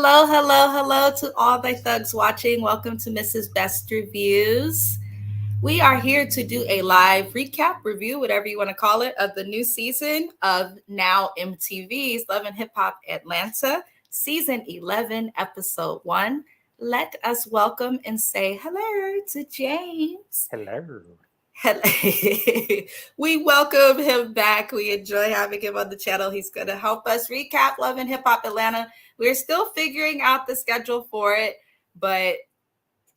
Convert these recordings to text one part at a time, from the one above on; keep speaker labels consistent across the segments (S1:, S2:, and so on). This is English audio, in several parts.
S1: Hello to all the thugs watching. Welcome to Mrs. Best Reviews. We are here to do a live recap, review, whatever you want to call it, of the new season of Now MTV's Love and Hip Hop Atlanta, Season 11, Episode 1. Let us welcome and say hello to James.
S2: Hello.
S1: We welcome him back. We enjoy having him on the channel. He's going to help us recap Love and Hip Hop Atlanta. We're still figuring out the schedule for it, but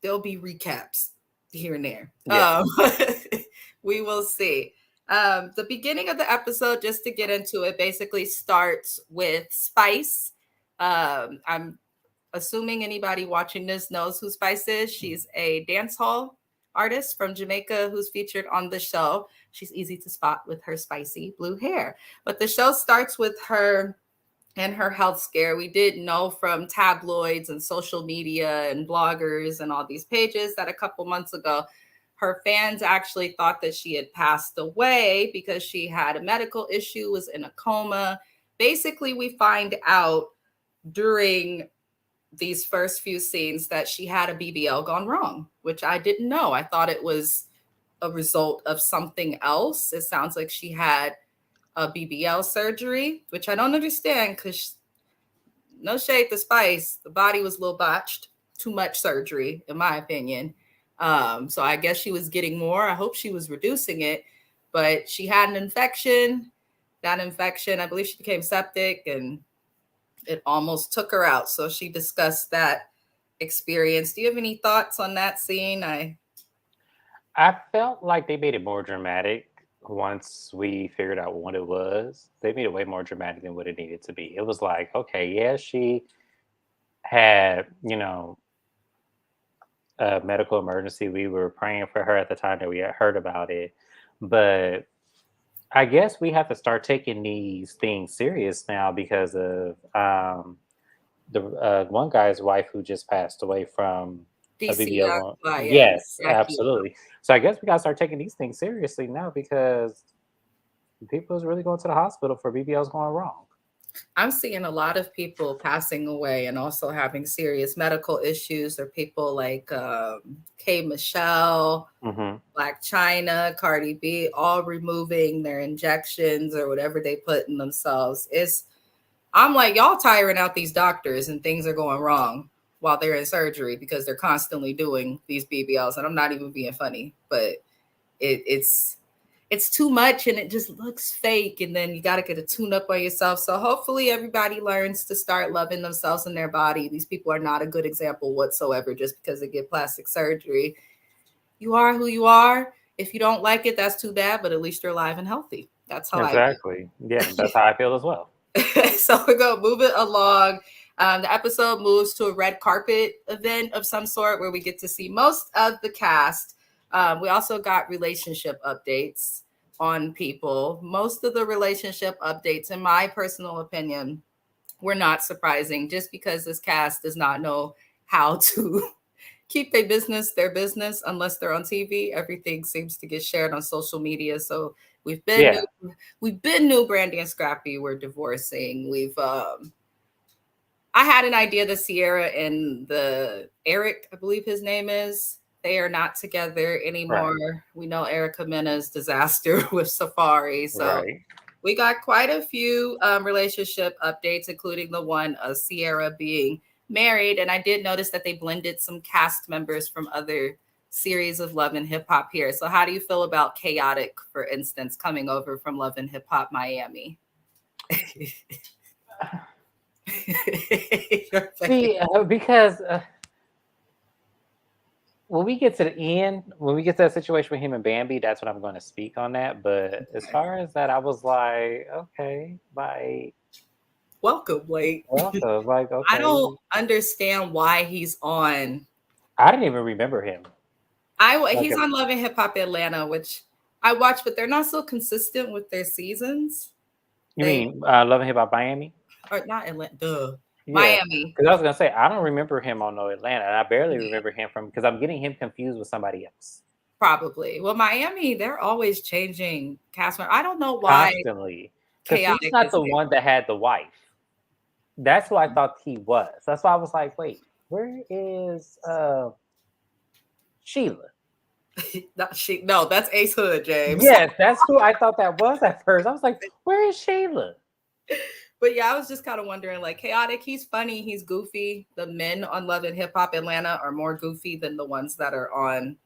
S1: there'll be recaps here and there.
S2: Yeah.
S1: We will see. The beginning of the episode, just to get into it, basically starts with Spice. I'm assuming anybody watching this knows who Spice is. She's a dance hall artist from Jamaica who's featured on the show. She's easy to spot with her spicy blue hair. But the show starts with her and her health scare. We did know from tabloids and social media and bloggers and all these pages that a couple months ago, her fans actually thought that she had passed away because she had a medical issue, was in a coma. Basically, we find out during these first few scenes that she had a BBL gone wrong, which I didn't know. I thought it was a result of something else. It sounds like she had a BBL surgery, which I don't understand because no shade to Spice, the body was a little botched, too much surgery, in my opinion. So I guess she was getting more. I hope she was reducing it, but she had an infection. That infection, I believe she became septic and it almost took her out. So she discussed that experience. Do you have any thoughts on that scene?
S2: I felt like they made it more dramatic once we figured out what it was. They made it way more dramatic than what it needed to be. It was like, okay, yeah, she had, a medical emergency. We were praying for her at the time that we had heard about it. But I guess we have to start taking these things serious now because of the one guy's wife who just passed away from a BBL. Yes, absolutely. So I guess we got to start taking these things seriously now because people is really going to the hospital for BBLs going wrong.
S1: I'm seeing a lot of people passing away and also having serious medical issues. Or people like K. Michelle, Black China, Cardi B, all removing their injections or whatever they put in themselves. I'm like, y'all tiring out these doctors and things are going wrong while they're in surgery because they're constantly doing these BBLs. And I'm not even being funny, but it's too much and it just looks fake. And then you got to get a tune up on yourself. So hopefully everybody learns to start loving themselves and their body. These people are not a good example whatsoever just because they get plastic surgery. You are who you are. If you don't like it, that's too bad, but at least you're alive and healthy. That's how
S2: exactly. Yeah, that's how I feel as well.
S1: So we're going to move it along. The episode moves to a red carpet event of some sort where we get to see most of the cast. We also got relationship updates on people. Most of the relationship updates, in my personal opinion, were not surprising just because this cast does not know how to keep their business unless they're on TV. Everything seems to get shared on social media. So we've been new Brandy and Scrappy. We're divorcing. I had an idea that Sierra and the Eric, I believe his name is, they are not together anymore. Right. We know Erica Mena's disaster with Safaree. So we got quite a few relationship updates, including the one of Sierra being married. And I did notice that they blended some cast members from other series of Love and Hip Hop here. So how do you feel about Chaotic, for instance, coming over from Love and Hip Hop Miami?
S2: See, because when we get to the end, when we get to that situation with him and Bambi, that's when I'm going to speak on that. But as far as that, I was like, okay, bye.
S1: Welcome.
S2: Okay.
S1: I don't understand why he's on.
S2: I didn't even remember him.
S1: He's on Love and Hip Hop Atlanta, which I watch, but they're not so consistent with their seasons.
S2: You mean Love and Hip Hop Miami?
S1: Or not Atlanta, duh.
S2: Yeah,
S1: Miami.
S2: Because I was going to say, I don't remember him on Atlanta. And I barely remember him because I'm getting him confused with somebody else.
S1: Probably. Well, Miami, they're always changing cast members. I don't know why.
S2: Constantly. Because he's not the one that had the wife. That's who I thought he was. That's why I was like, wait, where is Sheila?
S1: No, that's Ace Hood, James.
S2: Yes, that's who I thought that was at first. I was like, where is Sheila?
S1: But yeah, I was just kind of wondering, like, Chaotic, he's funny, he's goofy. The men on Love and Hip Hop Atlanta are more goofy than the ones that are on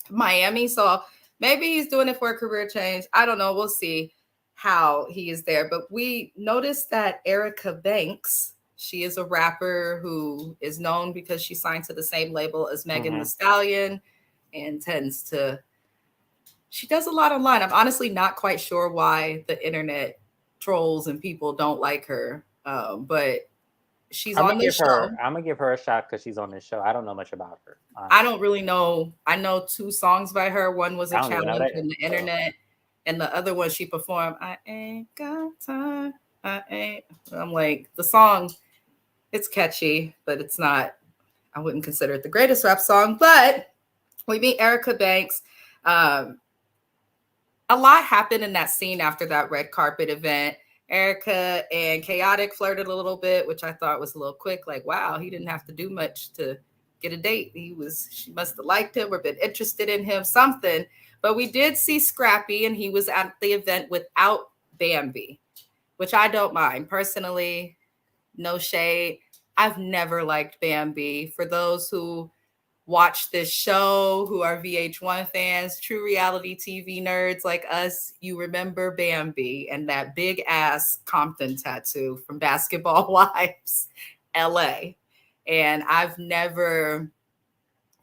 S1: Miami. So maybe he's doing it for a career change. I don't know. We'll see how he is there. But we noticed that Erica Banks, she is a rapper who is known because she signed to the same label as Megan Thee Stallion and she does a lot online. I'm honestly not quite sure why the internet trolls and people don't like her. But she's on this show.
S2: I'm gonna give her a shot because she's on this show. I don't know much about her.
S1: I don't really know. I know 2 songs by her. One was a challenge on the internet, and the other one she performed. I ain't got time. I'm like, the song, it's catchy, but it's not. I wouldn't consider it the greatest rap song. But we meet Erica Banks. A lot happened in that scene after that red carpet event. Erica and Chaotic flirted a little bit, which I thought was a little quick. Like, wow, he didn't have to do much to get a date. She must have liked him or been interested in him, something. But we did see Scrappy, and he was at the event without Bambi, which I don't mind. Personally, no shade. I've never liked Bambi. For those who watch this show, who are VH1 fans, true reality TV nerds like us, you remember Bambi and that big ass Compton tattoo from Basketball Wives, LA. And I've never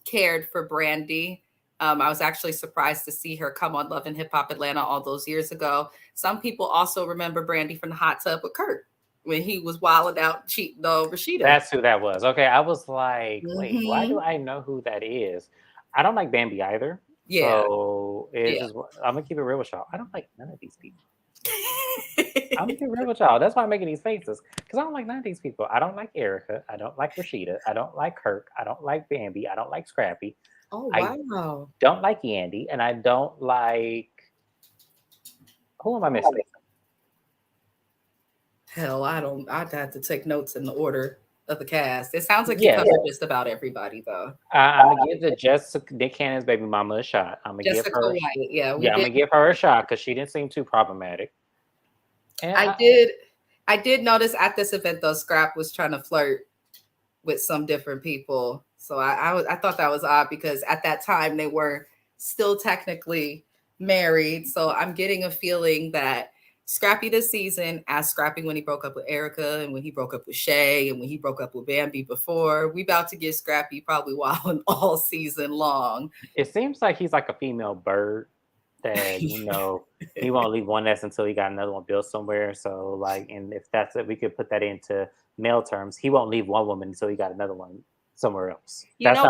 S1: cared for Brandy. I was actually surprised to see her come on Love and Hip Hop Atlanta all those years ago. Some people also remember Brandy from the hot tub with Kurt when he was wilding out cheating on Rasheeda.
S2: That's who that was. Okay, I was like, wait, why do I know who that is? I don't like Bambi either.
S1: Yeah.
S2: So just, I'm gonna keep it real with y'all. I don't like none of these people. I'm gonna keep it real with y'all. That's why I'm making these faces, because I don't like none of these people. I don't like Erica. I don't like Rasheeda. I don't like Kirk. I don't like Bambi. I don't like Scrappy.
S1: Oh wow.
S2: I don't like Yandy, and I don't like. Who am I missing?
S1: Hell, I'd have to take notes in the order of the cast. It sounds like you covered just about everybody, though.
S2: I'm gonna give the Nick Cannon's baby mama a shot. I'm gonna give her.
S1: White. I'm
S2: gonna give her a shot because she didn't seem too problematic.
S1: And I did notice at this event though, Scrap was trying to flirt with some different people. So I thought that was odd because at that time they were still technically married. So I'm getting a feeling that Scrappy this season, as Scrappy when he broke up with Erica and when he broke up with Shay and when he broke up with Bambi before, we about to get Scrappy probably wilding all season long.
S2: It seems like he's like a female bird that, he won't leave one nest until he got another one built somewhere. So like, and if that's it, we could put that into male terms. He won't leave one woman until he got another one somewhere else.
S1: That's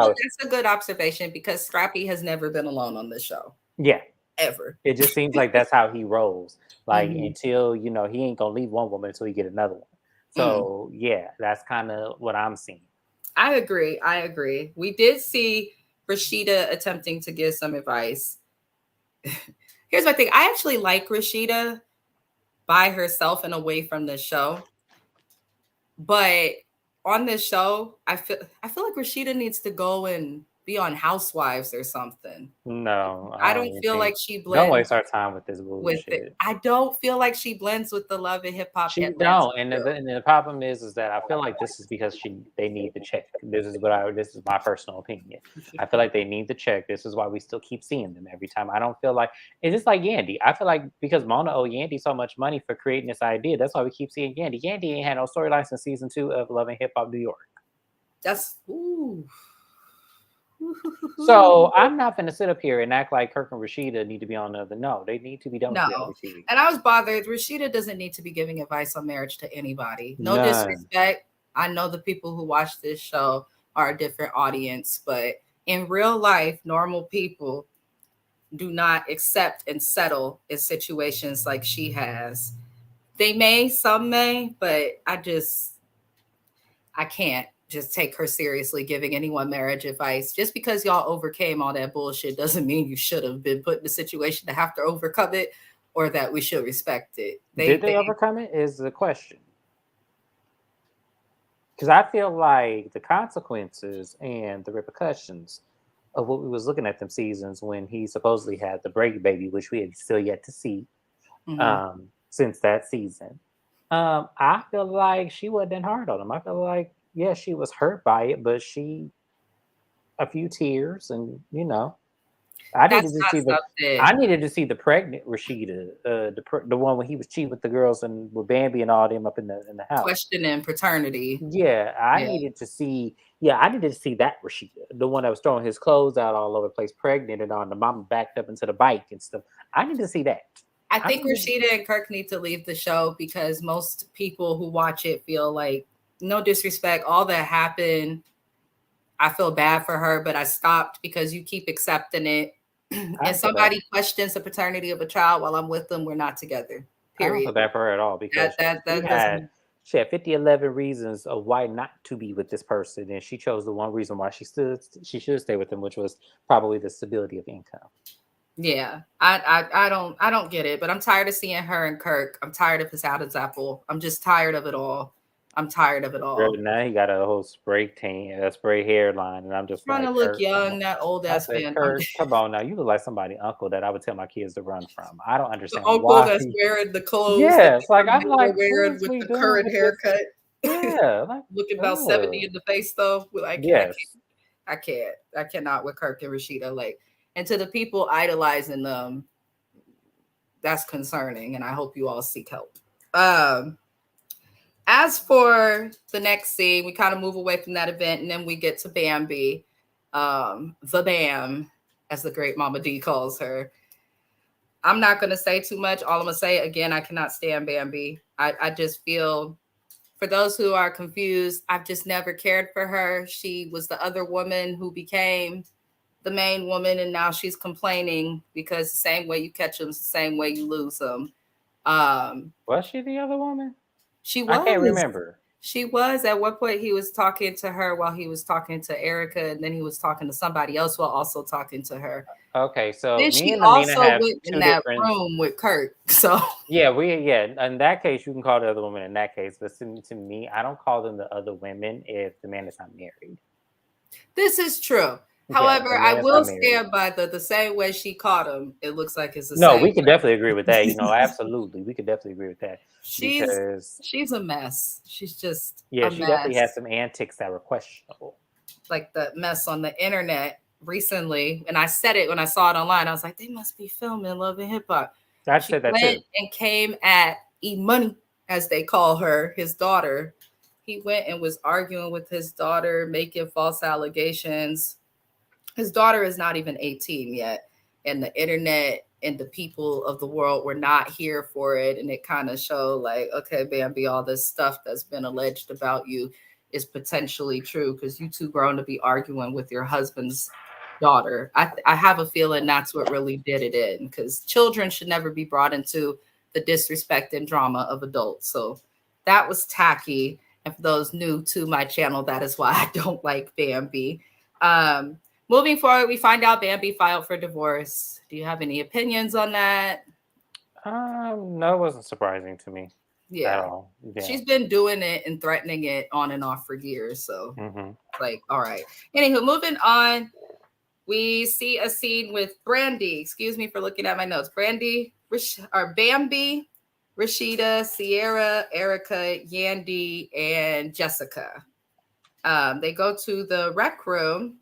S1: a good observation because Scrappy has never been alone on this show.
S2: Yeah.
S1: Ever.
S2: It just seems like that's how he rolls. Like until, he ain't gonna leave one woman until he get another one. So yeah, that's kind of what I'm seeing.
S1: I agree. We did see Rasheeda attempting to give some advice. Here's my thing. I actually like Rasheeda by herself and away from the show. But on this show, I feel like Rasheeda needs to go and be on Housewives or something.
S2: No,
S1: I don't feel like she blends.
S2: Don't waste our time with this bullshit.
S1: I don't feel like she blends with the Love and Hip Hop.
S2: She don't, and the problem is that I feel like this is because they need the check. This is my personal opinion. I feel like they need the check. This is why we still keep seeing them every time. I don't feel like it's just like Yandy. I feel like because Mona owed Yandy so much money for creating this idea, that's why we keep seeing Yandy. Yandy ain't had no storyline since season 2 of Love and Hip Hop New York.
S1: That's
S2: So I'm not going to sit up here and act like Kirk and Rasheeda need to be on the other. No, they need to be done with the TV.
S1: And I was bothered. Rasheeda doesn't need to be giving advice on marriage to anybody. No disrespect. I know the people who watch this show are a different audience, but in real life, normal people do not accept and settle in situations like she has. Some may, but I can't just take her seriously giving anyone marriage advice. Just because y'all overcame all that bullshit doesn't mean you should have been put in a situation to have to overcome it or that we should respect it.
S2: Did they overcome it is the question. Because I feel like the consequences and the repercussions of what we was looking at them seasons when he supposedly had the break baby, which we had still yet to see
S1: Hmm.
S2: since that season. I feel like she wasn't hard on him. I feel like, yeah, she was hurt by it, but she a few tears, and I needed
S1: That's
S2: to see
S1: not
S2: the
S1: something
S2: I needed to see the pregnant Rasheeda, the one when he was cheating with the girls and with Bambi and all them up in the house.
S1: questioning paternity.
S2: Yeah, I
S1: Yeah.
S2: needed to see. Yeah, I needed to see that Rasheeda, the one that was throwing his clothes out all over the place, pregnant and on the mama backed up into the bike and stuff. I need to see that.
S1: I
S2: I
S1: think
S2: needed.
S1: Rashida and Kirk need to leave the show because most people who watch it feel like, no disrespect, all that happened, I feel bad for her, but I stopped because you keep accepting it.
S2: I
S1: And
S2: don't feel bad.
S1: somebody questions the paternity of a child while I'm with them, we're not together.
S2: I don't
S1: Period.
S2: feel bad for her at all
S1: That
S2: because
S1: that
S2: she
S1: that
S2: had
S1: doesn't.
S2: she had 50, 11 reasons of why not to be with this person, and she chose the one reason why she should stay with him, which was probably the stability of income.
S1: Yeah, I don't get it, but I'm tired of seeing her and Kirk. I'm tired of his Adam's apple. I'm just tired of it all. I'm tired of it
S2: Girl,
S1: all.
S2: now he got a whole spray tan, a spray hairline, and I'm just
S1: Trying to
S2: like,
S1: look
S2: Kurt, come on.
S1: young, that old
S2: I
S1: ass
S2: said,
S1: man. I'm
S2: Kurt, come on now. You look like somebody uncle that I would tell my kids to run from. I don't
S1: the
S2: understand
S1: uncle
S2: why.
S1: that's wearing the clothes that
S2: Yeah, it's like I'm
S1: they were
S2: like, what
S1: wearing
S2: is
S1: with
S2: we
S1: the
S2: doing
S1: current
S2: with this?
S1: haircut.
S2: Yeah, like,
S1: Looking about 70 in the face though.
S2: yes.
S1: I can't. I cannot with Kirk and Rashida. Like, and to the people idolizing them, that's concerning. And I hope you all seek help. Um, as for the next scene, we kind of move away from that event and then we get to Bambi, the Bam, as the great Mama D calls her. I'm not going to say too much. All I'm going to say again, I cannot stand Bambi. I just feel, for those who are confused, I've just never cared for her. She was the other woman who became the main woman, and now she's complaining because the same way you catch them is the same way you lose them. Um,
S2: Was she the other woman?
S1: she
S2: I can't
S1: was.
S2: remember.
S1: She was. At one point, he was talking to her while he was talking to Erica, and then he was talking to somebody else while also talking to her.
S2: Okay, so
S1: Then
S2: me
S1: she
S2: and Amina
S1: also
S2: have
S1: went in
S2: two
S1: that
S2: different.
S1: room with Kurt. So
S2: Yeah. In that case, you can call the other woman in that case, but to me, I don't call them the other women if the man is not married.
S1: this is true.
S2: Yeah,
S1: However,
S2: the
S1: I
S2: man is
S1: will
S2: not married.
S1: stand by the same way she caught him. It looks like it's the
S2: No,
S1: same
S2: we could definitely agree with that.
S1: way.
S2: Absolutely, we could definitely agree with that
S1: she's
S2: because
S1: she's a mess. She's just
S2: yeah,
S1: a
S2: she definitely has
S1: mess.
S2: some antics that were questionable.
S1: Like the mess on the internet recently, and I said it when I saw it online. I was like, they must be filming Love and Hip Hop.
S2: I
S1: She
S2: said that
S1: went
S2: too.
S1: and came at E Money, as they call her, his daughter. He went and was arguing with his daughter, making false allegations. His daughter is not even 18 yet, and the internet and the people of the world were not here for it. And it kind of showed like, okay, Bambi, all this stuff that's been alleged about you is potentially true because you too grown to be arguing with your husband's daughter. I have a feeling that's what really did it in, because children should never be brought into the disrespect and drama of adults. So that was tacky. And for those new to my channel, that is why I don't like Bambi. Um, Moving forward, we find out Bambi filed for divorce. Do you have any opinions on that?
S2: No, it wasn't surprising to me at
S1: Yeah.
S2: all. Yeah.
S1: She's been doing it and threatening it on and off for years. So,
S2: hmm
S1: like, all right. Anywho, moving on, we see a scene with Brandy. Excuse me for looking at my notes. Brandy, or Bambi, Rasheeda, Sierra, Erica, Yandy, and Jessica. They go to the rec room,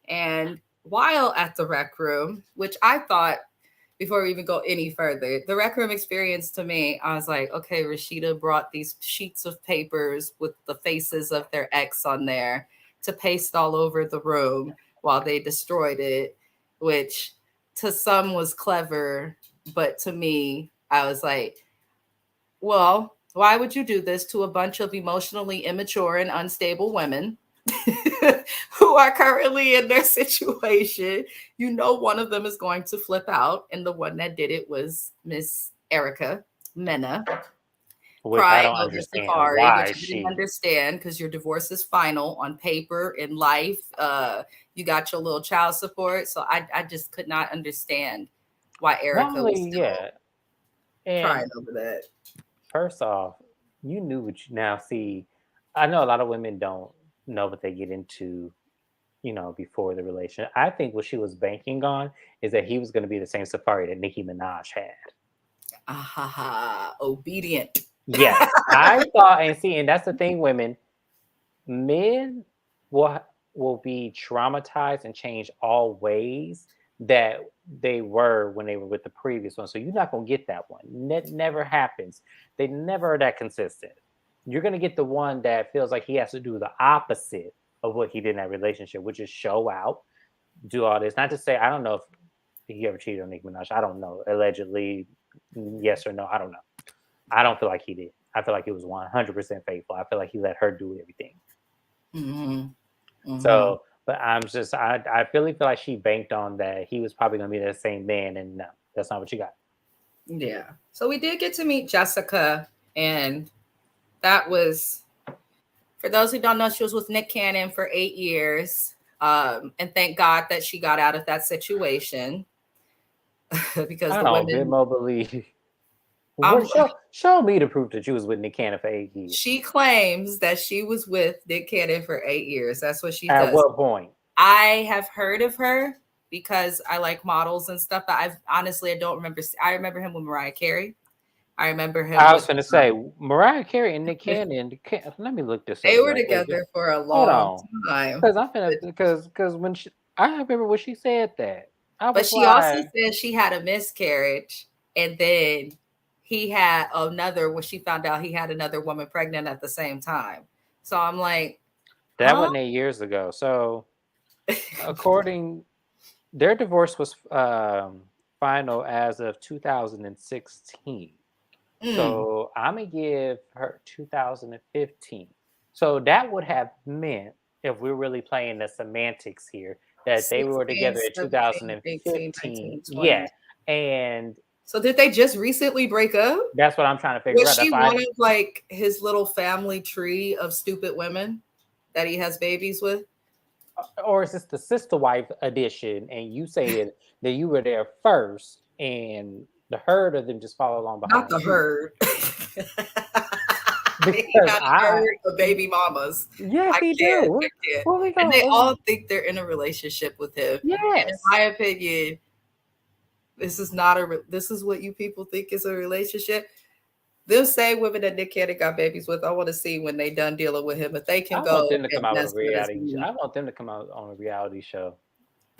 S1: and while at the rec room, which I thought, before we even go any further, the rec room experience to me, I was like, okay, Rasheeda brought these sheets of papers with the faces of their ex on there to paste all over the room while they destroyed it, which to some was clever, but to me, I was like, well, why would you do this to a bunch of emotionally immature and unstable women who are currently in their situation? You know, one of them is going to flip out, and the one that did it was Miss Erica Mena,
S2: Which I
S1: crying
S2: don't
S1: over
S2: understand
S1: Safaree, which
S2: why
S1: I didn't
S2: she.
S1: understand because your divorce is final on paper in life. You got your little child support, so I just could not understand why
S2: Not
S1: Erica was
S2: only
S1: still
S2: yeah, and
S1: crying over that.
S2: first off, you knew what you now see. I know a lot of women don't know what they get into, before the relation. I think what she was banking on is that he was going to be the same Safaree that Nicki Minaj had.
S1: Obedient.
S2: Yes, I thought, and see, and that's the thing, women, men will will be traumatized and change all ways that they were when they were with the previous one. So you're not gonna get that one. Never happens. They never are that consistent. You're gonna get the one that feels like he has to do the opposite of what he did in that relationship, which is show out, do all this. Not to say I don't know if he ever cheated on Nicki Minaj. I don't know. Allegedly, yes or no, I don't know. I don't feel like he did. I feel like he was 100% faithful. I feel like he let her do everything.
S1: Mm-hmm. Mm-hmm.
S2: So, but I really feel like she banked on that he was probably going to be the same man, and no, that's not what you got.
S1: Yeah. So we did get to meet Jessica, and that was, for those who don't know, she was with Nick Cannon for 8 years. And thank God that she got out of that situation because
S2: I
S1: the
S2: don't bit
S1: women,
S2: more believe.
S1: um,
S2: What show me the proof that you was with Nick Cannon for 8 years?
S1: she claims that she was with Nick Cannon for 8 years. That's what she
S2: At
S1: does.
S2: what point?
S1: I have heard of her because I like models and stuff, but I don't remember. I remember him with Mariah Carey. I remember him
S2: I was
S1: with,
S2: going to say Mariah Carey and Nick Cannon. Let me look this up
S1: they were
S2: right quick.
S1: together for a
S2: Hold
S1: long
S2: on,
S1: time.
S2: because I'm finna because when I remember when she said that, I
S1: But
S2: was
S1: she also
S2: like,
S1: said she had a miscarriage, and then he had another, when she found out he had another woman pregnant at the same time. So I'm like,
S2: that
S1: huh?
S2: wasn't 8 years ago. So according, their divorce was final as of 2016.
S1: Mm.
S2: So I'm gonna give her 2015. So that would have meant, if we're really playing the semantics here, that they were
S1: 16,
S2: together in
S1: 17, 18,
S2: 2015.
S1: 19, 20.
S2: Yeah, and
S1: So did they just recently break up?
S2: that's what I'm trying to figure
S1: Was
S2: out. That's
S1: she
S2: why
S1: one of like his little family tree of stupid women that he has babies with?
S2: or is this the sister wife edition? And you saying that you were there first, and the herd of them just follow along
S1: Not
S2: behind
S1: the
S2: you?
S1: herd. He
S2: Because
S1: had a herd of baby mamas.
S2: yeah,
S1: I
S2: he
S1: can't.
S2: do.
S1: I can't.
S2: What we
S1: And they
S2: going?
S1: all think they're in a relationship with him. And in
S2: Yes.
S1: my opinion, this is not this is what you people think is a relationship. Them same women that Nick Cannon got babies with, I want to see when they done dealing with him if they can
S2: I want
S1: go
S2: them to come
S1: and
S2: out with a
S1: mess with his
S2: reality.
S1: knee.
S2: I want them to come out on a reality show.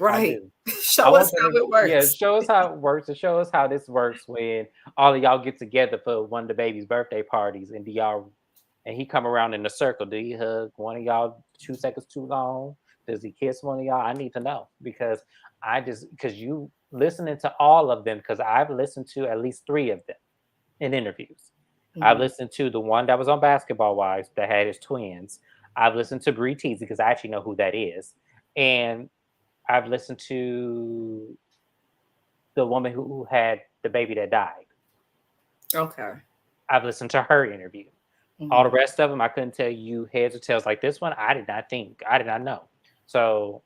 S2: I
S1: Right.
S2: do. I
S1: Show us
S2: want them
S1: how
S2: to,
S1: it
S2: yeah,
S1: works.
S2: show us how it works, and show us how this works when all of y'all get together for one of the baby's birthday parties, and do y'all, and he come around in a circle. Do he hug one of y'all 2 seconds too long? Does he kiss one of y'all? I need to know, because because you listening to all of them, because I've listened to at least three of them in interviews. I've
S1: Mhm.
S2: listened to the one that was on Basketball Wives that had his twins. I've listened to Bree Teasy because I actually know who that is, and I've listened to the woman who had the baby that died.
S1: Okay.
S2: I've listened to her interview. All the
S1: Mhm.
S2: rest of them, I couldn't tell you heads or tails. Like this one, I did not know. So,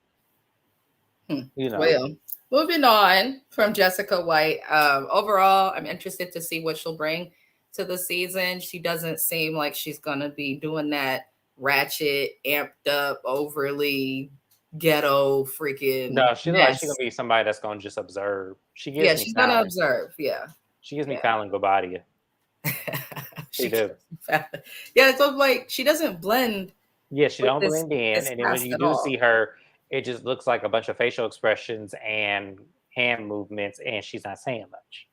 S1: Hmm.
S2: you know,
S1: Well, moving on from Jessica White. Overall, I'm interested to see what she'll bring to the season. She doesn't seem like she's gonna be doing that ratchet, amped up, overly ghetto freaking
S2: no, she look like she's gonna
S1: mess.
S2: be somebody that's gonna just observe.
S1: Yeah, she's gonna observe. Yeah,
S2: She gives me
S1: yeah.
S2: Fallon Gobadia. She
S1: she
S2: do.
S1: yeah, so like she doesn't blend
S2: Yeah, she
S1: with
S2: don't blend in,
S1: this
S2: and then when
S1: cast
S2: you
S1: at
S2: do
S1: all.
S2: see her, it just looks like a bunch of facial expressions and hand movements, and she's not saying much.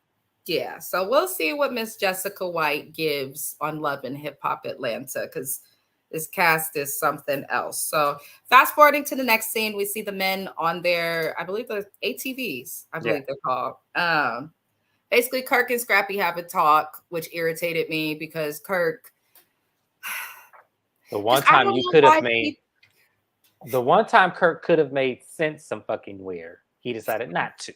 S1: Yeah, so we'll see what Miss Jessica White gives on Love and Hip Hop Atlanta, because this cast is something else. So fast forwarding to the next scene, we see the men on their, I believe the ATVs, I
S2: Yeah,
S1: believe they're called. Basically Kirk and Scrappy have a talk, which irritated me because Kirk
S2: the
S1: just,
S2: one
S1: I
S2: time
S1: don't
S2: you
S1: know
S2: could have
S1: why
S2: made,
S1: he,
S2: the one time Kirk could have made sense some fucking where, he decided not to.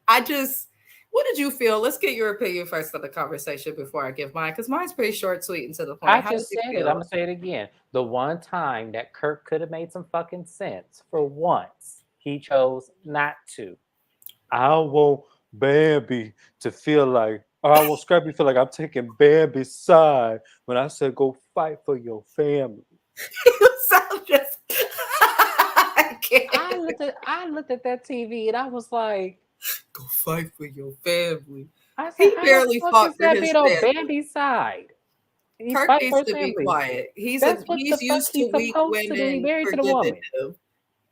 S1: I just, what did you feel? Let's get your opinion first on the conversation before I give mine, because mine's pretty short, sweet, and to the
S2: I
S1: point. How did
S2: just
S1: you
S2: said it. I'm
S1: feel?
S2: gonna say it again. The one time that Kirk could have made some fucking sense, for once, he chose not to. I want Bambi to feel like Oh, well, Scrappy feel like I'm taking Bambi's side when I said go fight for your family.
S1: You sound just. I
S2: I
S1: can't.
S2: looked at that TV and I was like,
S1: Go fight for your family.
S2: I said,
S1: He
S2: how the
S1: barely
S2: fuck
S1: fought
S2: is
S1: for
S2: that
S1: his
S2: being on
S1: family.
S2: Bambi's side? He's
S1: Kirk
S2: fighting for
S1: needs
S2: his
S1: to be
S2: family.
S1: quiet.
S2: That's what the
S1: He's
S2: fuck
S1: used to
S2: he's
S1: weak
S2: supposed to do. He
S1: women
S2: married to the
S1: forgiving
S2: woman.
S1: him.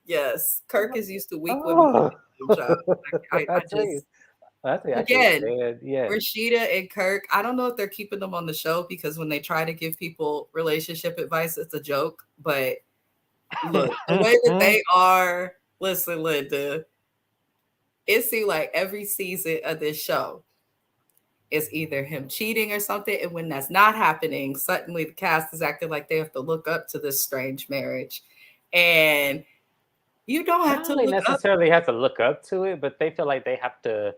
S1: Yes, Kirk is used to weak women
S2: Oh,
S1: forgiving him, child.
S2: I
S1: I
S2: tell you,
S1: just
S2: I tell you, I can't
S1: again,
S2: stand. Yes.
S1: Rasheeda and Kirk. I don't know if they're keeping them on the show because when they try to give people relationship advice, it's a joke. But look, the way that they are, listen, Linda, it seems like every season of this show is either him cheating or something. And when that's not happening, suddenly the cast is acting like they have to look up to this strange marriage. And you don't
S2: I
S1: have
S2: don't
S1: to
S2: really
S1: look up.
S2: necessarily have to look up to it, but they feel like they have to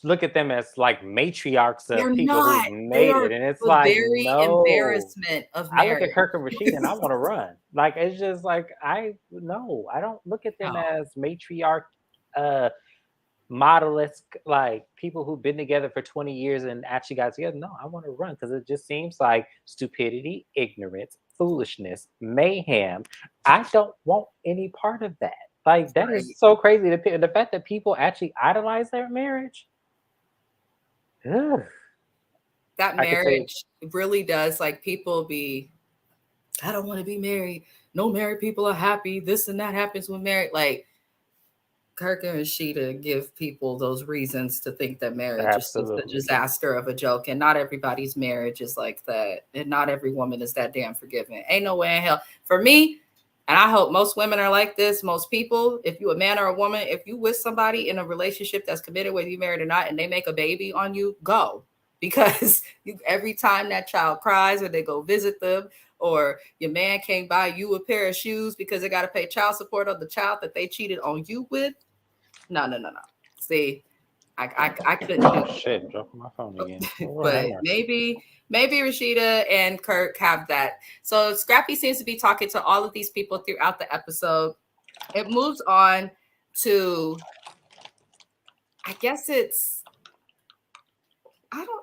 S2: look at them as like matriarchs
S1: They're
S2: of people who've
S1: not. They
S2: made
S1: are
S2: it, and it's
S1: the
S2: like,
S1: very
S2: no.
S1: embarrassment of
S2: I look at
S1: marriage.
S2: Kirk and Rasheeda and I want to run. Like it's just like I don't look at them
S1: No.
S2: as matriarch uh modelists, like people who've been together for 20 years and actually got together. No, I want to run because it just seems like stupidity, ignorance, foolishness, mayhem. I don't want any part of that. Like that is
S1: Right.
S2: so crazy. The fact that people actually idolize their marriage. Ugh,
S1: That
S2: I could say
S1: marriage really does like people be, I don't want to be married. No married people are happy. This and that happens when married. Like Kirk and Rashida give people those reasons to think that marriage is just a
S2: absolutely.
S1: disaster of a joke. And not everybody's marriage is like that. And not every woman is that damn forgiving. Ain't no way in hell. For me, and I hope most women are like this, most people, if you a man or a woman, if you with somebody in a relationship that's committed, whether you married or not, and they make a baby on you, go. Because every time that child cries or they go visit them, or your man can't buy you a pair of shoes because they got to pay child support on the child that they cheated on you with, no, no, no, no. See, I couldn't do
S2: Oh shit, dropping my phone again.
S1: it.
S2: Lord have
S1: But
S2: mercy.
S1: maybe Rasheeda and Kirk have that. So Scrappy seems to be talking to all of these people throughout the episode. It moves on to, I guess it's,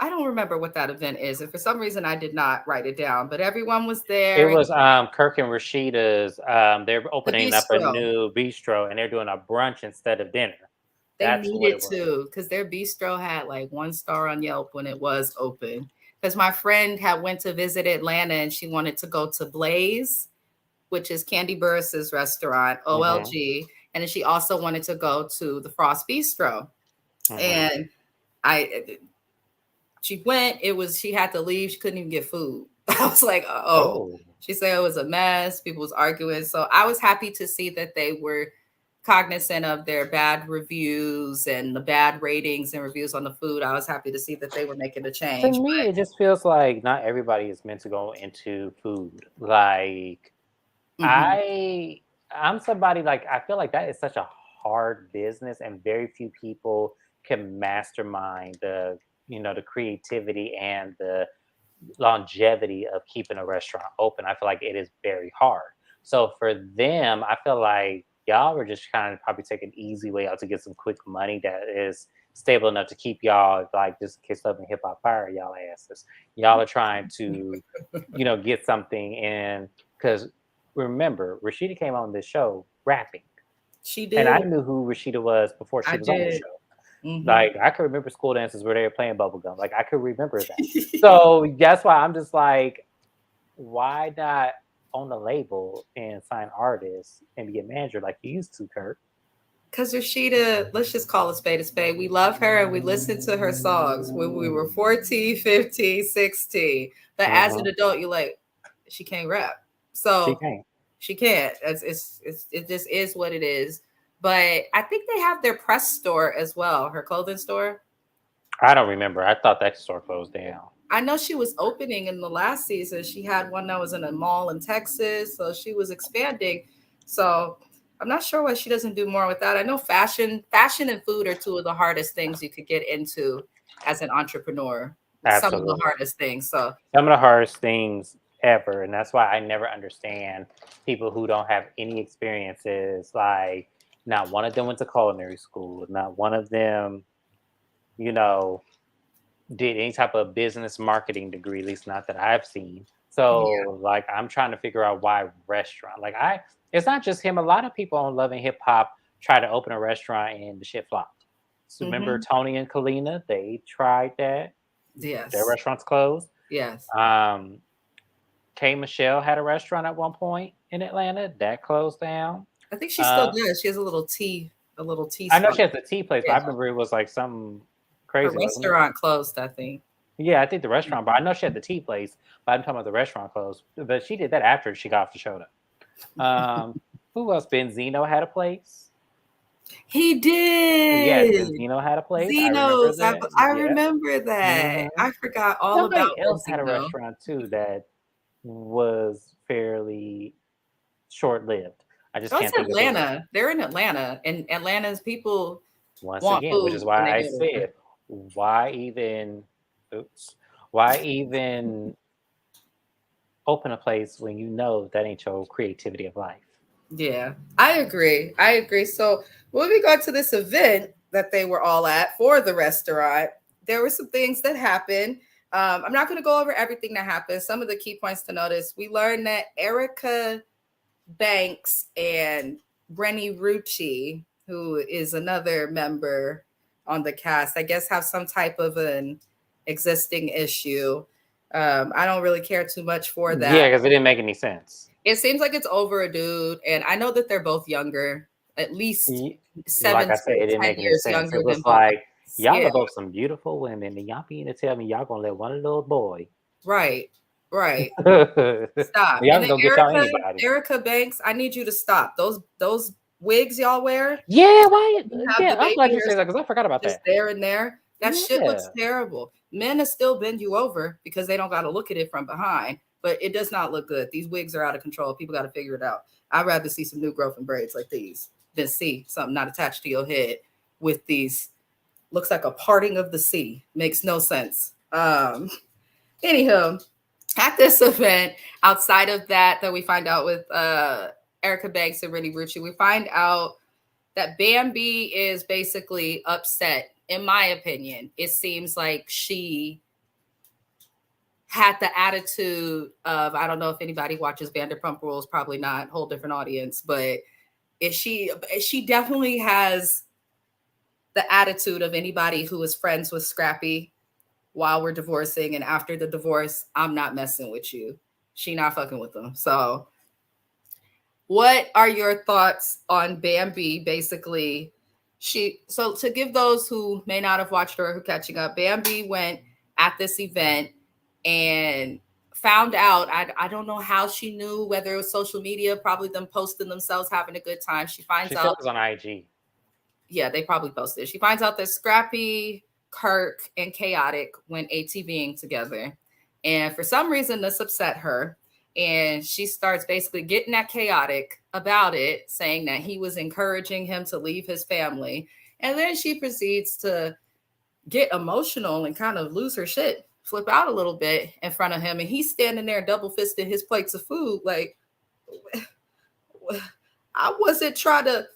S1: I don't remember what that event is. And for some reason I did not write it down, but everyone was
S2: It
S1: there.
S2: was Kirk and Rashida's. They're
S1: The
S2: opening up a
S1: bistro.
S2: new bistro, and they're doing a brunch instead of dinner.
S1: They
S2: That's what
S1: needed
S2: it was.
S1: to because their bistro had like 1 star on Yelp when it was open. Because my friend had went to visit Atlanta and she wanted to go to Blaze, which is Candy Burris's restaurant,
S2: Hmm.
S1: OLG, and then she also wanted to go to the Frost Bistro.
S2: Hmm.
S1: And I, she went. It was she had to leave. She couldn't even get food. I was like, oh.
S2: Oh,
S1: She said it was a mess. People was arguing. So I was happy to see that they were cognizant of their bad reviews and the bad ratings and reviews on the food. I was happy to see that they were making a
S2: to
S1: change.
S2: me, it just feels like not everybody is meant to go into food. Like
S1: But mhm,
S2: I, I'm somebody like I feel like that is such a hard business, and very few people can mastermind the creativity and the longevity of keeping a restaurant open. I feel like it is very hard. So for them, I feel like y'all were just kind of probably taking an easy way out to get some quick money that is stable enough to keep y'all like just kiss up and hip hop fire y'all asses. Y'all are trying to, get something in because remember, Rashida came on this show rapping.
S1: she
S2: And I
S1: did.
S2: knew who Rashida was before she
S1: I
S2: was on the
S1: did.
S2: show.
S1: Hmm.
S2: Like I could remember school dances where they were playing bubblegum. Like I could remember that. So that's why I'm just like, why not own a label and sign artists and be a manager like you used to, Kurt?
S1: Because Rashida, let's just call a spade a spade. We love her and we listened to her songs when we were 14, 15, 16. But as an
S2: Hmm.
S1: adult, you're like, she can't rap.
S2: She
S1: So
S2: can't.
S1: she can't. It just is what it is. But I think they have their press store as well, her clothing store.
S2: I don't remember. I thought that store closed down.
S1: I know she was opening in the last season. She had one that was in a mall in Texas. So she was expanding. So I'm not sure why she doesn't do more with that. I know fashion and food are two of the hardest things you could get into as an entrepreneur. Some of the
S2: Absolutely.
S1: hardest things. So
S2: Some of the hardest things ever. And that's why I never understand people who don't have any experiences. Like, not one of them went to culinary school. Not one of them, you know, did any type of business marketing degree, at least not that I've seen.
S1: Yeah.
S2: So like I'm trying to figure out why restaurant. Like it's not just him. A lot of people on Loving Hip Hop try to open a restaurant and the shit flopped. So remember
S1: Mm-hmm.
S2: Tony and Kalina? They tried that. Their
S1: Yes.
S2: restaurants closed.
S1: Yes.
S2: Um, K Michelle had a restaurant at one point in Atlanta that closed down.
S1: I think she still
S2: Uh,
S1: does. She has a little tea
S2: I know
S1: spot.
S2: she has a tea place, but
S1: Yeah.
S2: I remember it was like something
S1: Her
S2: crazy, wasn't it?
S1: restaurant closed, I think.
S2: Yeah, I think the restaurant, but I know she had the tea place, but I'm talking about the restaurant closed. But she did that after she got off the show. Though. Who else? Benzino had a place.
S1: He
S2: Yes,
S1: did.
S2: Benzino had a place. I remember
S1: Zeno's.
S2: that.
S1: I
S2: Yeah.
S1: remember that.
S2: hmm
S1: I forgot all about
S2: Somebody else had a
S1: Benzino.
S2: restaurant too that was fairly short lived. I just
S1: Oh, it's
S2: can't think of who.
S1: Atlanta. They're in Atlanta, and Atlanta's people
S2: Once
S1: want
S2: again, which is
S1: food when they
S2: why I
S1: go there.
S2: said, why even, oops, why even open a place when you know that ain't your creativity of life?
S1: Yeah, I agree. I agree. So moving on to this event that they were all at for the restaurant, there were some things that happened. I'm not going to go over everything that happened. Some of the key points to notice: we learned that Erica Banks and Brenny Rucci, who is another member on the cast, I guess have some type of an existing issue. I don't really care too much for
S2: Yeah,
S1: that.
S2: because it didn't make any sense.
S1: It seems like it's over a dude, and I know that they're both younger, at least
S2: Ye- Like
S1: seven
S2: I said,
S1: to
S2: it didn't
S1: 10
S2: make any
S1: years
S2: sense.
S1: younger
S2: It
S1: than
S2: was
S1: both of
S2: like,
S1: us.
S2: y'all
S1: Yeah,
S2: are both some beautiful women, and y'all being to tell me y'all gonna let one little boy.
S1: right, right.
S2: Y'all
S1: Stop. And
S2: can
S1: then
S2: go get y'all anybody.
S1: Erica Banks, I need you to stop. Those wigs y'all wear,
S2: Yeah, why?
S1: you have
S2: Yeah,
S1: the
S2: I'm
S1: baby
S2: glad you
S1: hairs
S2: said that because I forgot about
S1: just
S2: that.
S1: there and there. That shit looks
S2: Yeah.
S1: terrible. Men will still bend you over because they don't got to look at it from behind, but it does not look good. These wigs are out of control. People got to figure it out. I'd rather see some new growth and braids like these than see something not attached to your head with these. Looks like a parting of the sea. Makes no sense. Anywho, at this event, outside of that we find out with Erica Banks and Rennie Rucci, we find out that Bambi is basically upset. In my opinion, it seems like she had the attitude of, I don't know if anybody watches Vanderpump Rules, probably not, whole different audience, but she definitely has the attitude of anybody who is friends with Scrappy while we're divorcing, and after the divorce, I'm not messing with you. She not fucking with them. So what are your thoughts on Bambi? Basically, so to give those who may not have watched or who catching up, Bambi went at this event and found out. I don't know how she knew, whether it was social media, probably them posting themselves having a good time. She finds
S2: She said
S1: out,
S2: it was on IG.
S1: yeah, they probably posted it. She finds out that Scrappy, Kirk, and Chaotic went ATVing together. And for some reason, this upset her. And she starts basically getting at Chaotic about it, saying that he was encouraging him to leave his family. And then she proceeds to get emotional and kind of lose her shit, flip out a little bit in front of him. And he's standing there double fisting his plates of food. Like, I wasn't trying to,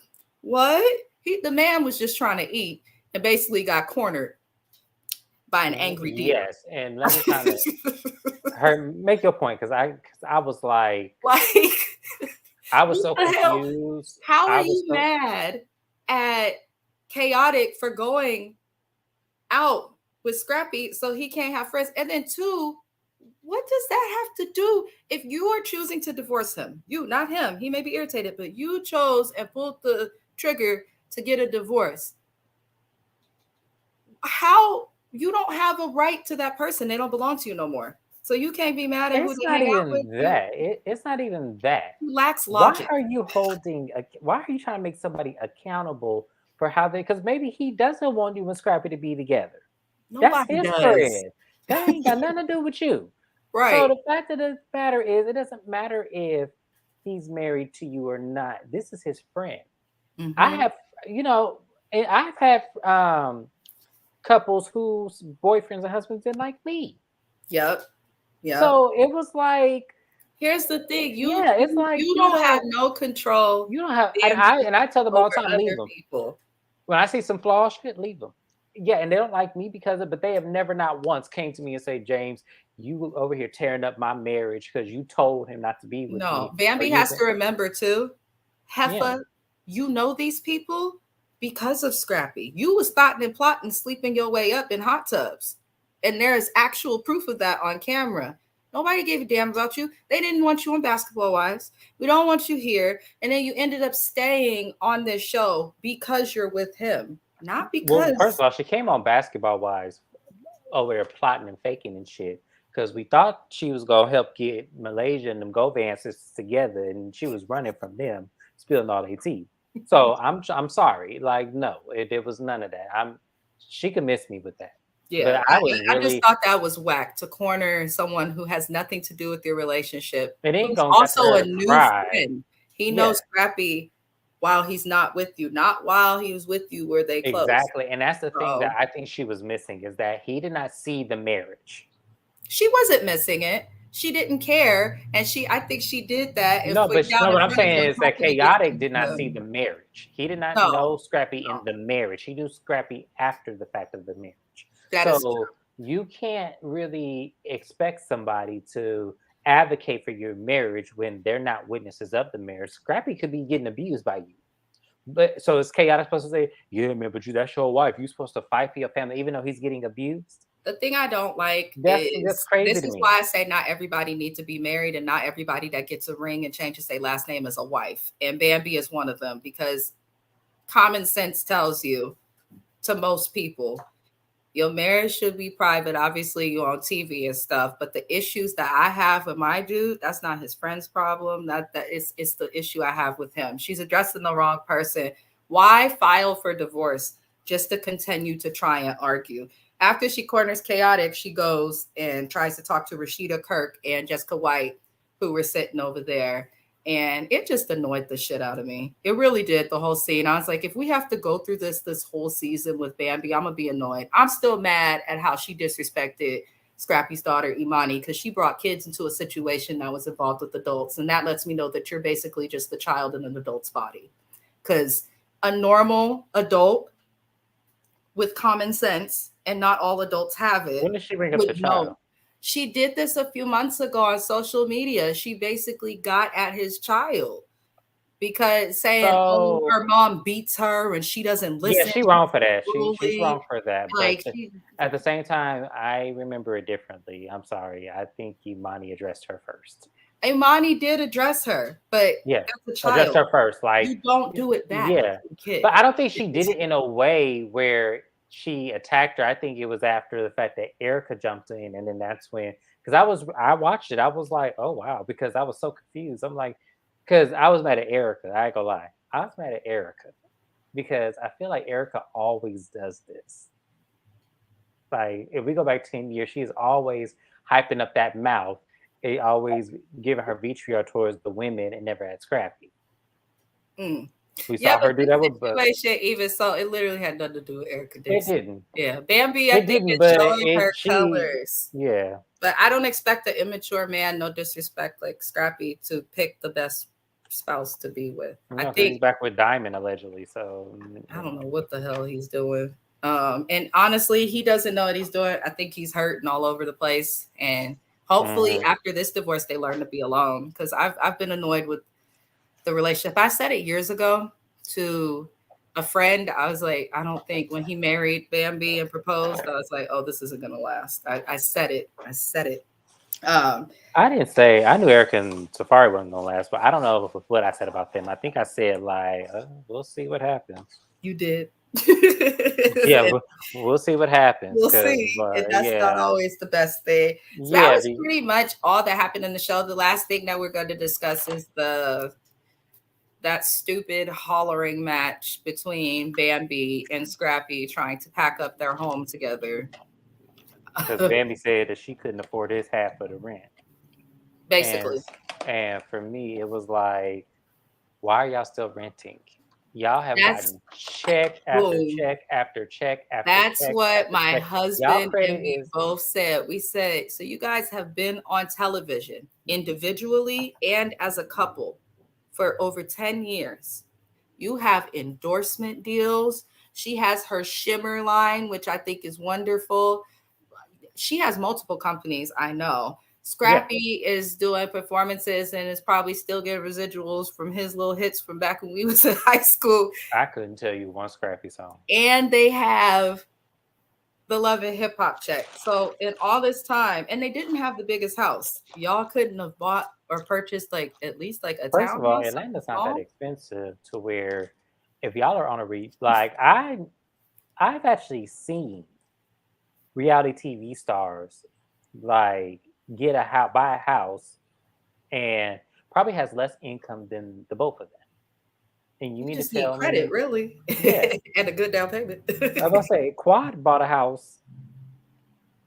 S1: what? The man was just trying to eat and basically got cornered by an angry deer.
S2: Yes, and let me kind of make your point because I was like,
S1: Like,
S2: I was
S1: what
S2: so
S1: the hell?
S2: confused.
S1: How are
S2: I was
S1: you
S2: so
S1: mad at Chaotic for going out with Scrappy so he can't have friends? And then two, what does that have to do if you are choosing to divorce him? You, not him. He may be irritated, but you chose and pulled the trigger to get a divorce. How you don't have a right to that person? They don't belong to you no more. So you can't be mad at who
S2: It's
S1: they
S2: not
S1: hang out with.
S2: even that. It's not even that.
S1: You lacks
S2: Why
S1: logic.
S2: are you holding? Why are you trying to make somebody accountable for how they? Because maybe he doesn't want you and Scrappy to be together. That's
S1: Nobody
S2: his
S1: does.
S2: friend. That ain't got nothing to do with you. So
S1: Right.
S2: the fact of the matter is, it doesn't matter if he's married to you or not. This is his friend. I
S1: Mm-hmm.
S2: have, and I've had couples whose boyfriends and husbands didn't like me.
S1: Yep. Yep.
S2: So it was like,
S1: Here's the thing.
S2: yeah, it's like
S1: You don't have no control,
S2: you don't have,
S1: Bambi,
S2: and I tell them all
S1: over
S2: the time, leave
S1: other
S2: them.
S1: people.
S2: When I see some flaw shit, leave them. yeah, and they don't like me because of, but they have never not once came to me and say, James, you over here tearing up my marriage because you told him not to be with
S1: No,
S2: me, or
S1: Bambi
S2: you
S1: has
S2: been,
S1: to remember too.
S2: yeah.
S1: Heffa, you know these people because of Scrappy. You was thoughting and plotting, sleeping your way up in hot tubs. And there is actual proof of that on camera. Nobody gave a damn about you. They didn't want you on Basketball Wives. We don't want you here. And then you ended up staying on this show because you're with him, not
S2: Well, first
S1: because
S2: of all, she came on Basketball Wives over there plotting and faking and shit because we thought she was gonna help get Malaysia and them Govances together, and she was running from them, spilling all their tea. So I'm sorry, like no, it was none of that. She could miss me with that,
S1: yeah,
S2: but I was
S1: I just
S2: really,
S1: thought that was whack to corner someone who has nothing to do with your relationship,
S2: it ain't
S1: who's
S2: gonna got to
S1: also
S2: her
S1: a
S2: to
S1: new
S2: cry.
S1: friend. He knows
S2: Yeah,
S1: Scrappy while he's not with you, not while he was with you were they close.
S2: exactly, and that's the thing that
S1: So
S2: I think she was missing is that he did not see the marriage.
S1: she wasn't missing it. She didn't care, and I think she did that and
S2: No,
S1: put
S2: but
S1: down
S2: no,
S1: in
S2: what I'm
S1: front of
S2: saying
S1: him,
S2: is that
S1: hoping to get
S2: Chaotic
S1: through
S2: did not
S1: to
S2: see
S1: him.
S2: the marriage. He did not
S1: No,
S2: know Scrappy
S1: no,
S2: in the marriage. He knew Scrappy after the fact of the marriage.
S1: that is
S2: So you can't really expect somebody to advocate for your marriage when they're not witnesses of the marriage. Scrappy could be getting abused by you. But so is Chaotic supposed to say, yeah, man, but that's your wife. You're supposed to fight for your family, even though he's getting abused?
S1: the thing I don't like
S2: That's
S1: is
S2: crazy
S1: this
S2: to
S1: is
S2: me.
S1: why I say not everybody needs to be married and not everybody that gets a ring and changes their last name is a wife. And Bambi is one of them because common sense tells you to most people your marriage should be private. Obviously, you're on TV and stuff, but the issues that I have with my dude, that's not his friend's problem. That is it's the issue I have with him. She's addressing the wrong person. Why file for divorce just to continue to try and argue? After she corners Chaotic, she goes and tries to talk to Rasheeda Kirk and Jessica White, who were sitting over there. And it just annoyed the shit out of me. It really did, the whole scene. I was like, if we have to go through this whole season with Bambi, I'm gonna be annoyed. I'm still mad at how she disrespected Scrappy's daughter Imani because she brought kids into a situation that was involved with adults, and that lets me know that you're basically just the child in an adult's body. Because a normal adult with common sense, and not all adults have
S2: When
S1: it,
S2: did she bring up the
S1: would
S2: child?
S1: know. She did this a few months ago on social media. She basically got at his child because saying, "Oh,
S2: So
S1: her mom beats her and she doesn't
S2: yeah,
S1: listen.
S2: she
S1: She's
S2: wrong for that. She's
S1: unruly."
S2: wrong for that. But
S1: Like she,
S2: at the same time, I remember it differently. I'm sorry. I think Imani addressed her first.
S1: Imani did address her, but
S2: Yeah,
S1: as a
S2: addressed
S1: child,
S2: her first. Like,
S1: you don't do it back
S2: yeah,
S1: to a kid.
S2: but I don't think she did
S1: It's
S2: it in a way where she attacked her. I think it was after the fact that Erica jumped in, and then that's when, because I watched it. I was like, oh wow, because I was so confused. I'm like, because I was mad at Erica. I ain't gonna lie, I was mad at Erica because I feel like Erica always does this. Like if we go back 10 years, she's always hyping up that mouth. It always giving her vitriol towards the women and never at Scrappy.
S1: mm.
S2: We
S1: Yeah,
S2: saw
S1: but
S2: her do
S1: this
S2: that with, but
S1: situation, even so, it literally had nothing to do with Erica
S2: it
S1: Dixon.
S2: didn't.
S1: Yeah, Bambi, I
S2: It
S1: think,
S2: didn't,
S1: is
S2: but
S1: showing
S2: it
S1: her
S2: she
S1: colors.
S2: yeah.
S1: But I don't expect an immature man, no disrespect, like Scrappy, to pick the best spouse to be with. I
S2: No, because he's
S1: think
S2: back with Diamond allegedly. So
S1: I don't know what the hell he's doing. And honestly, he doesn't know what he's doing. I think he's hurting all over the place. And hopefully,
S2: mhm.
S1: after this divorce, they learn to be alone. Because I've been annoyed with the relationship. I said it years ago to a friend. I was like, I don't think when he married Bambi and proposed, I was like, oh, this isn't gonna last. I said it. I said it. Um,
S2: I didn't say I knew Eric and Safari wasn't gonna last, but I don't know what I said about them. I think I said like, we'll see what happens.
S1: you did.
S2: Yeah,
S1: And
S2: we'll see what happens.
S1: we'll
S2: Cause
S1: see. And that's not
S2: yeah,
S1: always the best thing. So that
S2: yeah,
S1: was pretty much all that happened in the show. The last thing that we're going to discuss is the that stupid hollering match between Bambi and Scrappy trying to pack up their home together.
S2: because Bambi said that she couldn't afford his half of the rent, and
S1: Basically.
S2: and for me it was like, why are y'all still renting? Y'all have
S1: That's
S2: gotten check after
S1: boom.
S2: check after check after
S1: That's
S2: check
S1: what
S2: after
S1: my
S2: check. Y'all
S1: husband
S2: credit
S1: and me
S2: is
S1: both said. We said, so you guys have been on television individually and as a couple for over 10 years. You have endorsement deals. She has her shimmer line, which I think is wonderful. She has multiple companies, I know. Scrappy is doing performances and is probably still getting residuals from his little hits from back when we was in high school.
S2: I couldn't tell you one Scrappy song.
S1: And they have the Love and Hip Hop check. So in all this time, and they didn't have the biggest house. Y'all couldn't have bought or purchased like at least like a
S2: First of all,
S1: townhouse.
S2: Atlanta's not that expensive to where if y'all are on a like I've actually seen reality TV stars like get a house, buy a house, and probably has less income than the both of them. And you mean
S1: just
S2: to tell
S1: need credit,
S2: me,
S1: really,
S2: yeah,
S1: and a good down payment.
S2: I was gonna say Quad bought a house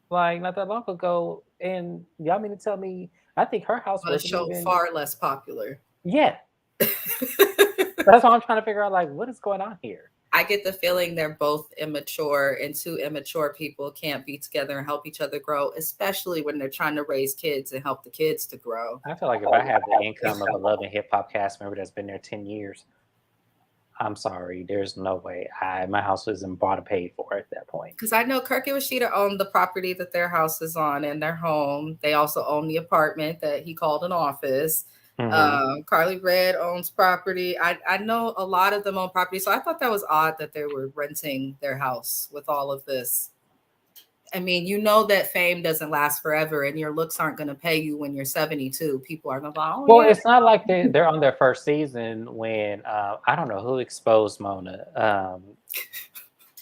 S2: like not that long ago, and y'all mean to tell me I think her house
S1: A
S2: wasn't
S1: show
S2: even
S1: far less popular.
S2: yeah. That's why I'm trying to figure out like what is going on here.
S1: I get the feeling they're both immature, and two immature people can't be together and help each other grow, especially when they're trying to raise kids and help the kids to grow.
S2: I feel like if I have the income of a Love and Hip Hop cast member that's been there 10 years, I'm sorry, there's no way my house isn't bought or paid for at that point.
S1: Because I know Kirk and Rasheeda own the property that their house is on and their home. They also own the apartment that he called an office. Carly Red owns property. I know a lot of them own property. So I thought that was odd that they were renting their house with all of this. I mean, you know that fame doesn't last forever, and your looks aren't going to pay you when you're 72. People are going to go, oh,
S2: well,
S1: yeah.
S2: it's not like they're on their first season when I don't know who exposed Mona. So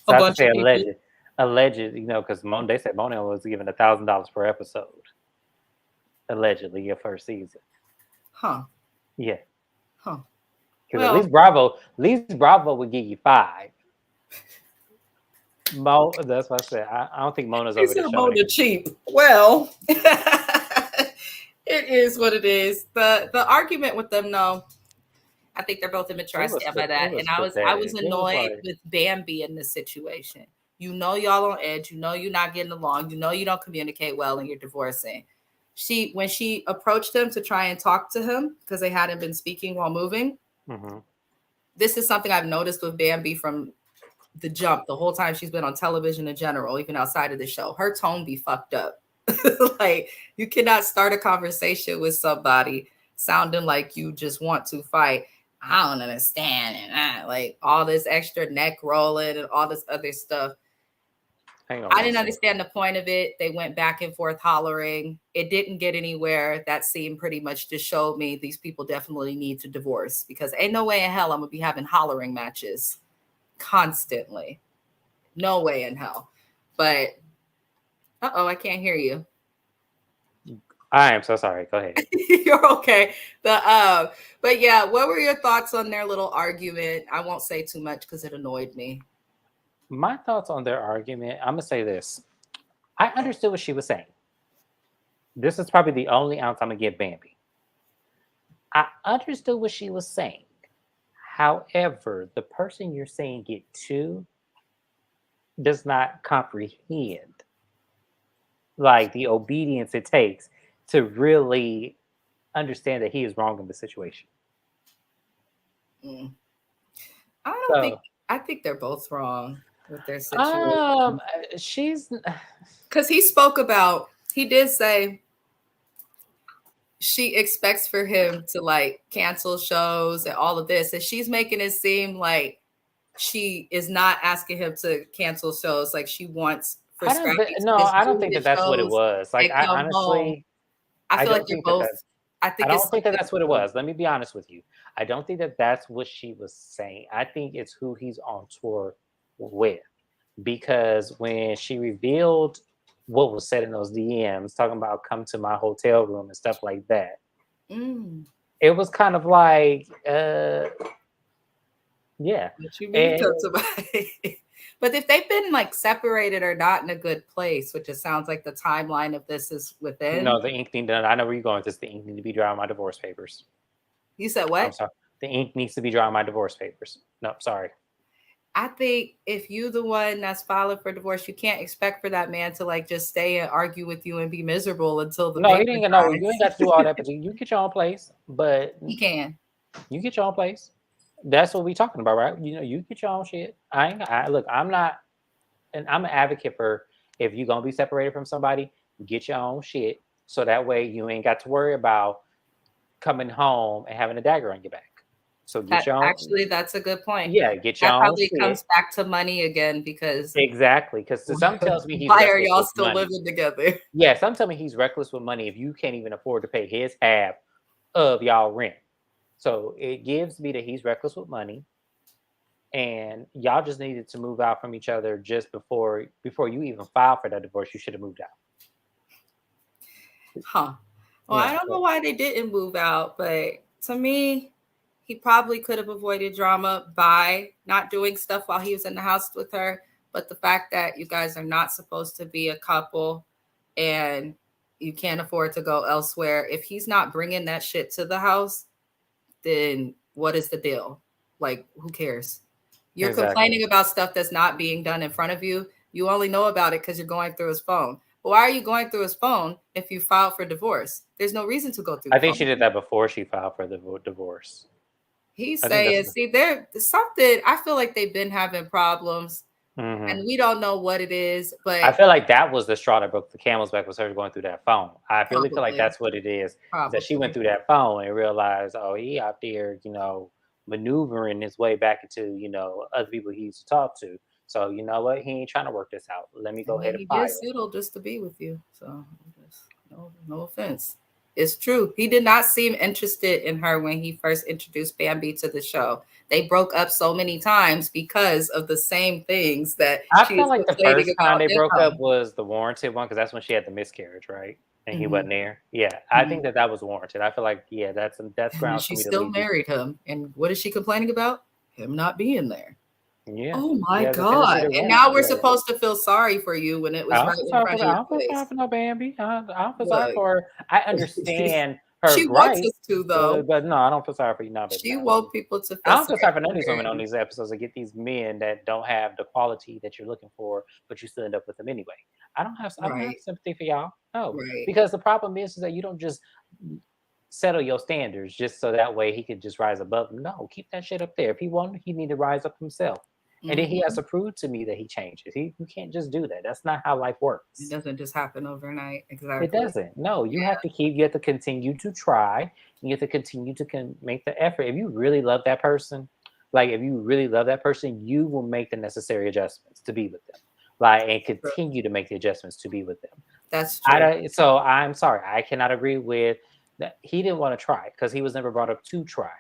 S2: I have to say alleged, you know, because they said Mona was given $1,000 per episode, allegedly, your first season.
S1: Huh?
S2: Yeah.
S1: Huh?
S2: Because at least Bravo would give you 5. That's what I said. I don't think Mona's over the show.
S1: Mona cheap. Well, it is what it is. The argument with them, no. I think they're both immature. I stand by that. And I was annoyed with Bambi in this situation. You know y'all on edge. You know you're not getting along. You know you don't communicate well and you're divorcing. When she approached him to try and talk to him because they hadn't been speaking while moving. This is something I've noticed with Bambi from the jump, the whole time she's been on television in general, even outside of the show. Her tone be fucked up. Like you cannot start a conversation with somebody sounding like you just want to fight. I don't understand. And like all this extra neck rolling and all this other stuff. I didn't understand the point of it. They went back and forth hollering. It didn't get anywhere. That scene pretty much just showed me these people definitely need to divorce because ain't no way in hell I'm going to be having hollering matches constantly. No way in hell. But, I can't hear you.
S2: I am so sorry. Go ahead.
S1: You're okay. But yeah, what were your thoughts on their little argument? I won't say too much because it annoyed me.
S2: My thoughts on their argument, I'm going to say this. I understood what she was saying. This is probably the only ounce I'm going to give Bambi. I understood what she was saying. However, the person you're saying it to does not comprehend like the obedience it takes to really understand that he is wrong in the situation.
S1: I think they're both wrong with their situation. Because he did say she expects for him to like cancel shows and all of this. And she's making it seem like she is not asking him to cancel shows. Like she wants for Scrappy.
S2: I don't think that's what it was. Like I honestly,
S1: I feel like you're both.
S2: I don't think that's what it was. Let me be honest with you. I don't think that's what she was saying. I think it's who he's on tour with. Because when she revealed what was said in those DMs, talking about come to my hotel room and stuff like that, it was kind of like, yeah.
S1: What you mean come to my... But if they've been like separated or not in a good place, which it sounds like the timeline of this is within.
S2: No, the ink need. I know where you're going with this. The ink need to be dry on my divorce papers.
S1: You said what?
S2: I'm sorry. The ink needs to be dry on my divorce papers. No, sorry.
S1: I think if you the one that's filing for divorce, you can't expect for that man to like just stay and argue with you and be miserable until the.
S2: No, he didn't know. You ain't got to do all that. But you get your own place. But
S1: he can.
S2: You get your own place. That's what we talking about, right? You know, you get your own shit. Look, I'm not, and I'm an advocate for if you're gonna be separated from somebody, get your own shit, so that way you ain't got to worry about coming home and having a dagger on your back. So get
S1: That
S2: your own,
S1: actually, that's a good point.
S2: yeah, get your
S1: That
S2: own
S1: probably
S2: shit.
S1: comes back to money again because
S2: Exactly, because some tells me he's
S1: why are
S2: reckless
S1: y'all
S2: with
S1: still
S2: money.
S1: living together?
S2: Yeah, some tell me he's reckless with money if you can't even afford to pay his half of y'all rent. So it gives me that he's reckless with money, and y'all just needed to move out from each other just before you even filed for that divorce. You should have moved out.
S1: Huh. Well, I
S2: Yeah.
S1: don't know
S2: So
S1: why they didn't move out, but to me, he probably could have avoided drama by not doing stuff while he was in the house with her. But the fact that you guys are not supposed to be a couple and you can't afford to go elsewhere, if he's not bringing that shit to the house, then what is the deal? Like, who cares? You're
S2: exactly.
S1: complaining about stuff that's not being done in front of you. You only know about it because you're going through his phone. But why are you going through his phone if you filed for divorce? There's no reason to go through
S2: I
S1: the
S2: think she
S1: phone.
S2: did that before she filed for the divorce.
S1: He's
S2: I think that's.
S1: saying, see, there's something. I feel like they've been having problems
S2: Mhm.
S1: and we don't know what it is,
S2: I
S1: but
S2: feel like that was the straw that broke the camel's back was her going through that phone. I really feel like
S1: probably,
S2: that's what it is that she went
S1: probably.
S2: through that phone and realized, oh, he out there, maneuvering his way back into, other people he used to talk to. So you know what? He ain't trying to work this out. Let me
S1: I
S2: go ahead
S1: mean,
S2: and
S1: he did
S2: file.
S1: settle just to be with you. So, just, no offense. It's true. He did not seem interested in her when he first introduced Bambi to the show. They broke up so many times because of the same things that
S2: I
S1: she
S2: felt
S1: was
S2: like the
S1: complaining
S2: first time
S1: about
S2: they broke up
S1: him.
S2: was the warranted one because that's when she had the miscarriage, right? And he
S1: Mhm,
S2: wasn't there. Yeah, I think
S1: mhm.
S2: that was warranted. I feel like yeah, that's
S1: And then
S2: grounds for
S1: she
S2: me to
S1: still
S2: leave you.
S1: married him. And what is she complaining about? Him not being there.
S2: Yeah,
S1: Oh
S2: she
S1: my
S2: hasn't finished it
S1: God. And now
S2: around.
S1: we're
S2: Yeah.
S1: supposed to feel sorry for you when it
S2: I
S1: was right
S2: don't feel
S1: in
S2: sorry
S1: front
S2: for
S1: of
S2: I
S1: your
S2: don't feel sorry
S1: face.
S2: for no Bambi. I don't feel sorry
S1: Look,
S2: for her. I understand her
S1: she wants
S2: gripe,
S1: us to, though.
S2: but no, I don't feel sorry for you, no, baby,
S1: She
S2: no.
S1: want people to
S2: I
S1: feel
S2: don't feel
S1: sorry
S2: sorry for none
S1: for
S2: of these women on
S1: her.
S2: these episodes that get these men that don't have the quality that you're looking for, but you still end up with them anyway. I don't have
S1: Right,
S2: sympathy for y'all. No,
S1: right.
S2: because the problem is that you don't just settle your standards just so that way he could just rise above them. No, keep that shit up there. If he want, he need to rise up himself. And then he has
S1: Mhm.
S2: to prove to me that he changes. You can't just do that. That's not how life
S1: It
S2: works.
S1: doesn't just happen overnight.
S2: It
S1: Exactly.
S2: doesn't. No,
S1: Yeah,
S2: you have to continue to try. You have to continue to make the effort. If you really love that person, like if you really love that person, you will make the necessary adjustments to be with them, like and
S1: true.
S2: continue to make the adjustments to be with them.
S1: That's
S2: I
S1: true.
S2: don't. So I'm sorry, I cannot agree with that. He didn't want to try because he was never brought up to try.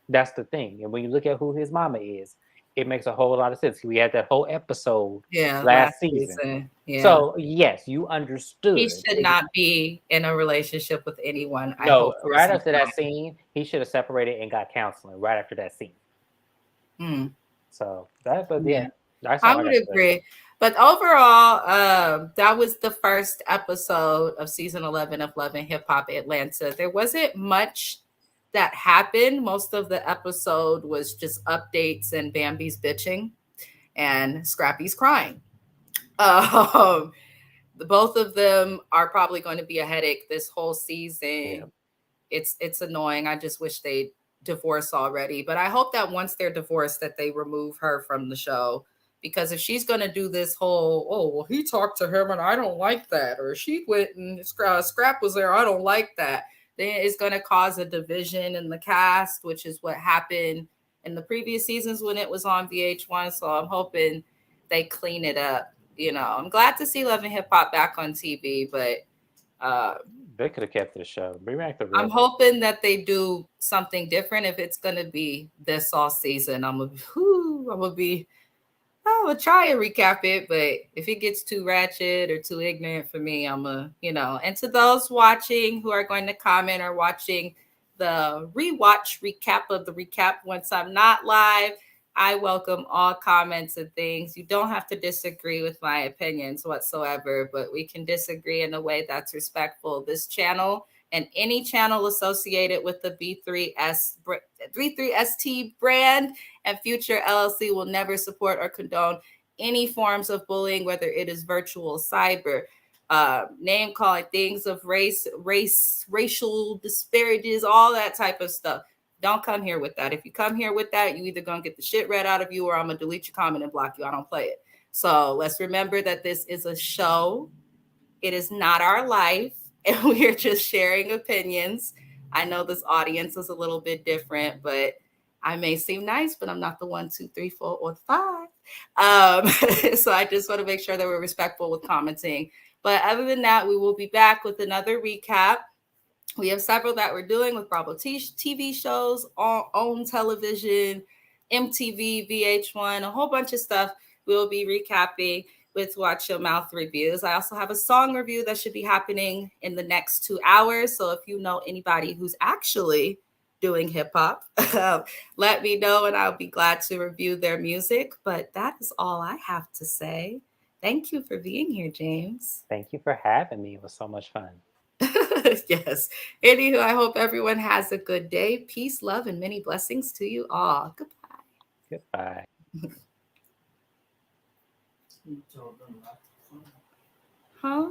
S2: That's the thing. And when you look at who his mama is, it makes a whole lot of sense. We had that whole episode
S1: Yeah, last
S2: last season.
S1: season. Yeah.
S2: So yes, you
S1: He
S2: understood.
S1: should not be in a relationship with anyone. I
S2: No,
S1: hope for
S2: right
S1: some
S2: after that
S1: time.
S2: scene, he should have separated and got counseling right after that scene.
S1: Mm,
S2: So but
S1: yeah.
S2: yeah, that's
S1: I
S2: all I
S1: would
S2: got to say.
S1: agree. But overall, that was the first episode of season 11 of Love and Hip Hop Atlanta. There wasn't much that happened. Most of the episode was just updates and Bambi's bitching and Scrappy's crying. Um, both of them are probably going to be a headache this whole
S2: Yeah,
S1: season. It's annoying. I just wish they divorce already. But I hope that once they're divorced, that they remove her from the show. Because if she's gonna do this whole, oh well, he talked to him and I don't like that, or she went and Scrap was there, I don't like that, then it's gonna cause a division in the cast, which is what happened in the previous seasons when it was on VH1. So I'm hoping they clean it up. I'm glad to see Love and Hip Hop back on TV, but uh,
S2: they could have kept the show. Bring back the
S1: I'm
S2: rhythm.
S1: hoping that they do something different. If it's gonna be this all season, I'm gonna try and recap it. But if it gets too ratchet or too ignorant for me, And to those watching who are going to comment or watching the rewatch recap of the recap once I'm not live, I welcome all comments and things. You don't have to disagree with my opinions whatsoever, but we can disagree in a way that's respectful. This channel and any channel associated with the B3ST brand and Future LLC will never support or condone any forms of bullying, whether it is virtual, cyber, name calling, things of racial disparages, all that type of stuff. Don't come here with that. If you come here with that, you either gonna get the shit read out of you or I'm gonna delete your comment and block you. I don't play it. So let's remember that this is a show. It is not our life, and we are just sharing opinions. I know this audience is a little bit different, but I may seem nice, but I'm not the 1, 2, 3, 4, or the 5. So I just want to make sure that we're respectful with commenting. But other than that, we will be back with another recap. We have several that we're doing with Bravo TV shows, OWN television, MTV, VH1, a whole bunch of stuff we'll be recapping with Watch Your Mouth reviews. I also have a song review that should be happening in the next 2 hours. So if you know anybody who's actually doing hip hop, let me know and I'll be glad to review their music. But that is all I have to say. Thank you for being here, James.
S2: Thank you for having me. It was so much fun.
S1: Yes. Anywho, I hope everyone has a good day. Peace, love, and many blessings to you all. Goodbye.
S2: Goodbye.
S1: Huh?